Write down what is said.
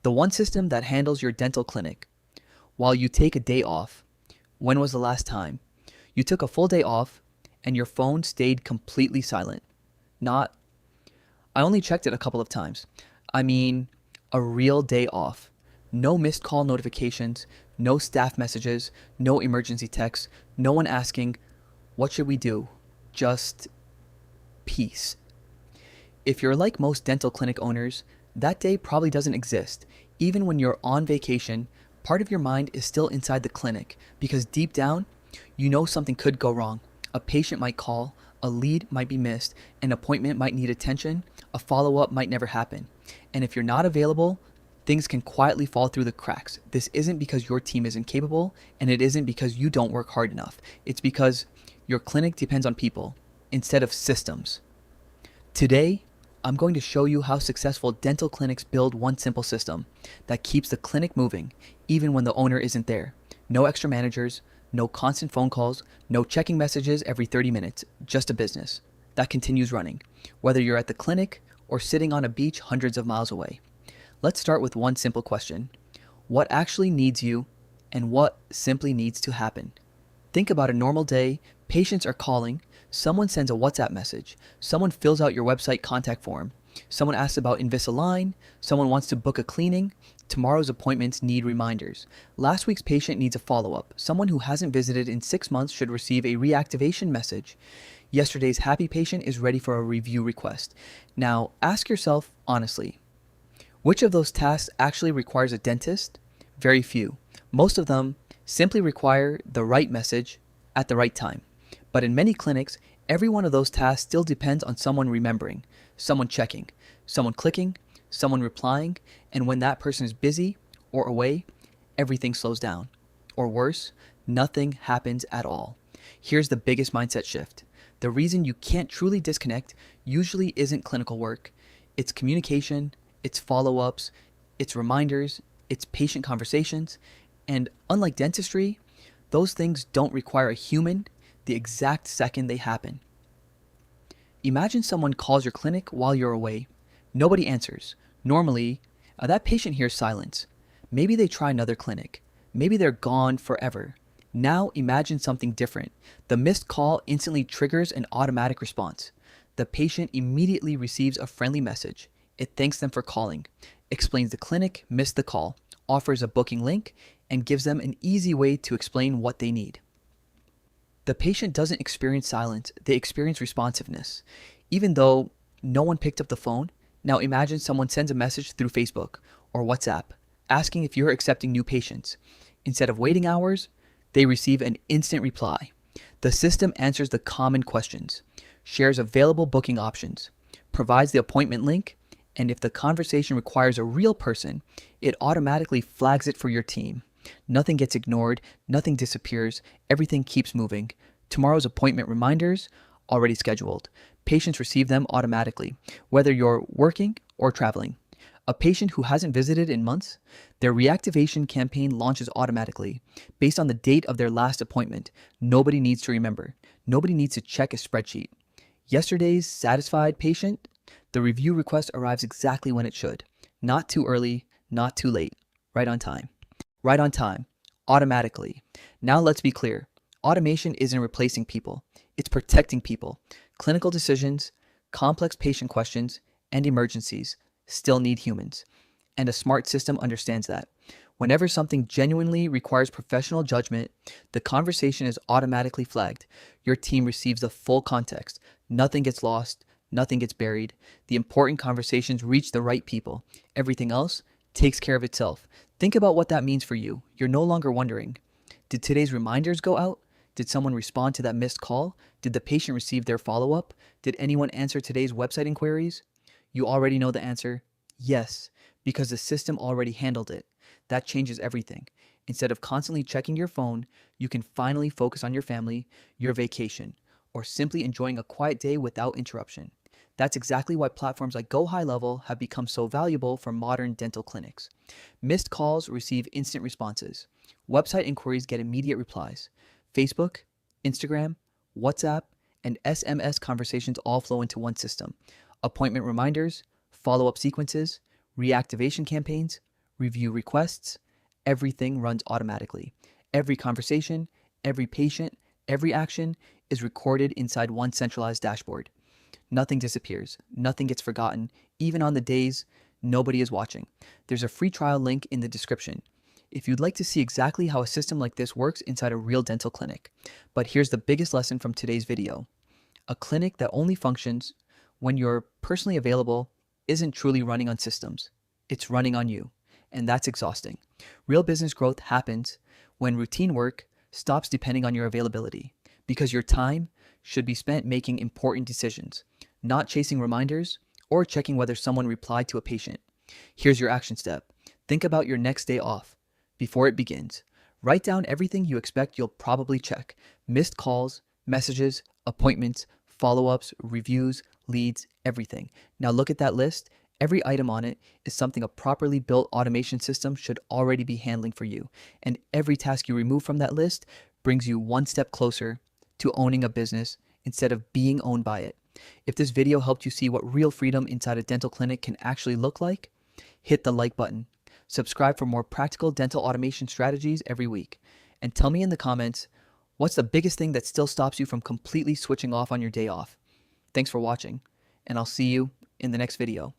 The one system that handles your dental clinic. While you take a day off, when was the last time you took a full day off and your phone stayed completely silent? Not, I only checked it a couple of times. I mean, a real day off. No missed call notifications, no staff messages, no emergency texts, no one asking, what should we do? Just peace. If you're like most dental clinic owners, that day probably doesn't exist. Even when you're on vacation, part of your mind is still inside the clinic because deep down, you know something could go wrong. A patient might call, a lead might be missed, an appointment might need attention, a follow-up might never happen. And if you're not available, things can quietly fall through the cracks. This isn't because your team isn't capable, and it isn't because you don't work hard enough. It's because your clinic depends on people instead of systems. Today, I'm going to show you how successful dental clinics build one simple system that keeps the clinic moving even when the owner isn't there. No extra managers, no constant phone calls, no checking messages every 30 minutes, just a business that continues running, whether you're at the clinic or sitting on a beach hundreds of miles away. Let's start with one simple question. What actually needs you and what simply needs to happen? Think about a normal day. Patients are calling, someone sends a WhatsApp message, someone fills out your website contact form, someone asks about Invisalign, someone wants to book a cleaning, tomorrow's appointments need reminders. Last week's patient needs a follow-up. Someone who hasn't visited in 6 months should receive a reactivation message. Yesterday's happy patient is ready for a review request. Now, ask yourself honestly, which of those tasks actually requires a dentist? Very few. Most of them simply require the right message at the right time. But in many clinics, every one of those tasks still depends on someone remembering, someone checking, someone clicking, someone replying, and when that person is busy or away, everything slows down. Or worse, nothing happens at all. Here's the biggest mindset shift. The reason you can't truly disconnect usually isn't clinical work. It's communication, it's follow-ups, it's reminders, it's patient conversations, and unlike dentistry, those things don't require a human the exact second they happen. Imagine someone calls your clinic while you're away. Nobody answers. Normally, that patient hears silence. Maybe they try another clinic. Maybe they're gone forever. Now imagine something different. The missed call instantly triggers an automatic response. The patient immediately receives a friendly message. It thanks them for calling, explains the clinic missed the call, offers a booking link, and gives them an easy way to explain what they need. The patient doesn't experience silence, they experience responsiveness. Even though no one picked up the phone, now imagine someone sends a message through Facebook or WhatsApp asking if you're accepting new patients. Instead of waiting hours, they receive an instant reply. The system answers the common questions, shares available booking options, provides the appointment link, and if the conversation requires a real person, it automatically flags it for your team. Nothing gets ignored, nothing disappears, everything keeps moving. Tomorrow's appointment reminders already scheduled. Patients receive them automatically, whether you're working or traveling. A patient who hasn't visited in months, their reactivation campaign launches automatically based on the date of their last appointment. Nobody needs to remember. Nobody needs to check a spreadsheet. Yesterday's satisfied patient, the review request arrives exactly when it should. Not too early, not too late, right on time. Right on time, automatically. Now let's be clear. Automation isn't replacing people. It's protecting people. Clinical decisions, complex patient questions, and emergencies still need humans. And a smart system understands that. Whenever something genuinely requires professional judgment, the conversation is automatically flagged. Your team receives the full context. Nothing gets lost. Nothing gets buried. The important conversations reach the right people. Everything else takes care of itself. Think about what that means for you. You're no longer wondering, did today's reminders go out? Did someone respond to that missed call? Did the patient receive their follow-up? Did anyone answer today's website inquiries? You already know the answer. Yes, because the system already handled it. That changes everything. Instead of constantly checking your phone, you can finally focus on your family, your vacation, or simply enjoying a quiet day without interruption. That's exactly why platforms like Go High Level have become so valuable for modern dental clinics. Missed calls receive instant responses. Website inquiries get immediate replies. Facebook, Instagram, WhatsApp, and SMS conversations all flow into one system. Appointment reminders, follow-up sequences, reactivation campaigns, review requests, everything runs automatically. Every conversation, every patient, every action is recorded inside one centralized dashboard. Nothing disappears, nothing gets forgotten, even on the days nobody is watching. There's a free trial link in the description if you'd like to see exactly how a system like this works inside a real dental clinic. But here's the biggest lesson from today's video. A clinic that only functions when you're personally available isn't truly running on systems. It's running on you, and that's exhausting. Real business growth happens when routine work stops depending on your availability, because your time should be spent making important decisions, not chasing reminders or checking whether someone replied to a patient. Here's your action step. Think about your next day off before it begins. Write down everything you expect you'll probably check: missed calls, messages, appointments, follow-ups, reviews, leads, everything. Now look at that list. Every item on it is something a properly built automation system should already be handling for you. And every task you remove from that list brings you one step closer to owning a business instead of being owned by it. If this video helped you see what real freedom inside a dental clinic can actually look like, hit the like button. Subscribe for more practical dental automation strategies every week. And tell me in the comments, what's the biggest thing that still stops you from completely switching off on your day off? Thanks for watching, and I'll see you in the next video.